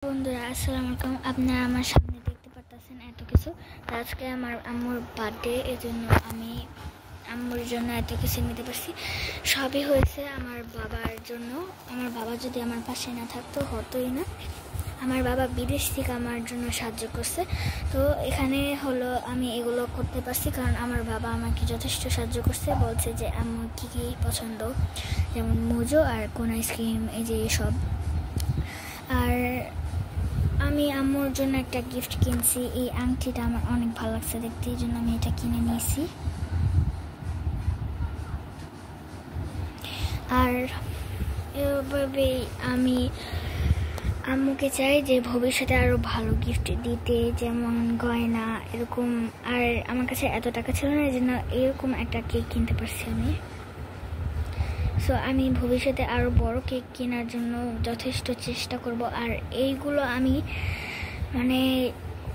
বন্ধুরা আসসালামু আলাইকুম। আপনারা আমার সামনে দেখতে পাচ্ছেন এত কিছু। আজকে আমার আম্মুর বার্থডে, এজন্য আমি আম্মুর জন্য এত কিছু নিতে পারছি। সবই হয়েছে আমার বাবার জন্য। আমার বাবা যদি আমার পাশে না থাকতো হতোই না। আমার বাবা বিদেশ থেকে আমার জন্য সাহায্য করছে। তো এখানে হলো আমি এগুলো করতে পারছি কারণ আমার বাবা আমাকে যথেষ্ট সাহায্য করছে। বলছে যে আম্মুর কী কী পছন্দ, যেমন মোজো আর কোন আইসক্রিম, এই যে সব। আর আমি আম্মুর জন্য একটা গিফট কিনছি। এই আংটিটা আমার অনেক ভালো লাগছে দেখতে, এই জন্য আমি এটা কিনে নিয়েছি। আর এভাবেই আমি আম্মুকে চাই যে ভবিষ্যতে আরও ভালো গিফট দিতে, যেমন গয়না এরকম। আর আমার কাছে এত টাকা ছিল না, এই জন্য এরকম একটা কেক কিনতে পারছি আমি। সো আমি ভবিষ্যতে আরও বড় কেক কেনার জন্য যথেষ্ট চেষ্টা করব। আর এইগুলো আমি মানে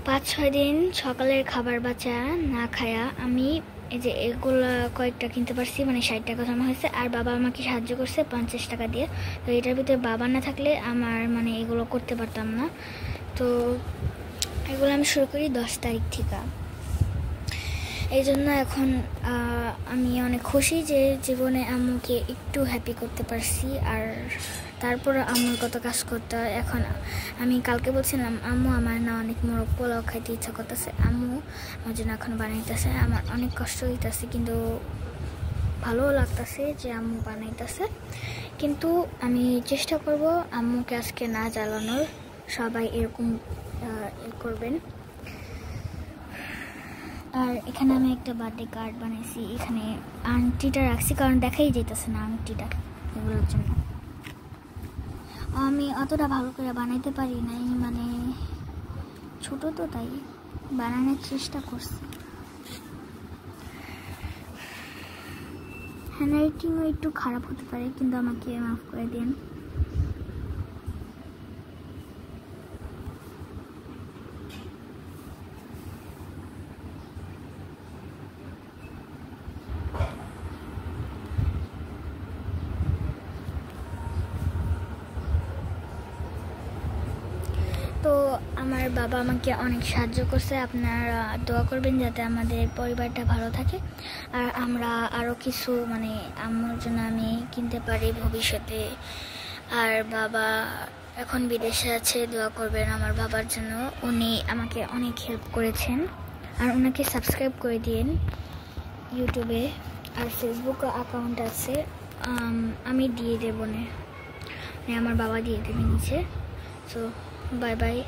5-6 দিন সকালের খাবার বাঁচা না খায়া আমি এই যে এগুলো কয়েকটা কিনতে পারছি, মানে 60 টাকা জমা হয়েছে। আর বাবা আমাকে সাহায্য করছে 50 টাকা দিয়ে। তো এটার ভিতরে বাবা না থাকলে আমার মানে এগুলো করতে পারতাম না। তো এগুলো আমি শুরু করি 10 তারিখ থেকে। এই জন্য এখন আমি অনেক খুশি যে জীবনে আম্মুকে একটু হ্যাপি করতে পারছি। আর তারপর আম্মুর কত কাজ করতে হয়। এখন আমি কালকে বলছিলাম আম্মু আমার না অনেক মোরগ পোলাও খাইতে ইচ্ছা করতেছে, আম্মু আমার জন্য এখন বানাইতেছে। আমার অনেক কষ্ট হইতেছে কিন্তু ভালোও লাগতেছে যে আম্মু বানাইতেছে। কিন্তু আমি চেষ্টা করব আম্মুকে আজকে না জ্বালানোর। সবাই এরকম করবেন। আর এখানে আমি একটা বার্থডে কার্ড বানাইছি। এখানে আংটিটা রাখছি কারণ দেখাই যেতেছে না আংটিটা, এগুলোর জন্য। আমি অতটা ভালো করে বানাইতে পারি নাই, মানে ছোট তো, তাই বানানোর চেষ্টা করছি। হ্যান্ডরাইটিংও একটু খারাপ হতে পারে, কিন্তু আমাকে মাফ করে দিন। তো আমার বাবা আমাকে অনেক সাহায্য করছে। আপনারা দোয়া করবেন যাতে আমাদের পরিবারটা ভালো থাকে। আর আমরা আরও কিছু মানে আম্মুর জন্য আমি কিনতে পারি ভবিষ্যতে। আর বাবা এখন বিদেশে আছে, দোয়া করবেন আমার বাবার জন্য। উনি আমাকে অনেক হেল্প করেছেন। আর ওনাকে সাবস্ক্রাইব করে দিন ইউটিউবে। আর ফেসবুক অ্যাকাউন্ট আছে, আমি দিয়ে দেবো না, আমার বাবা দিয়ে দেবে নিচে। So bye bye.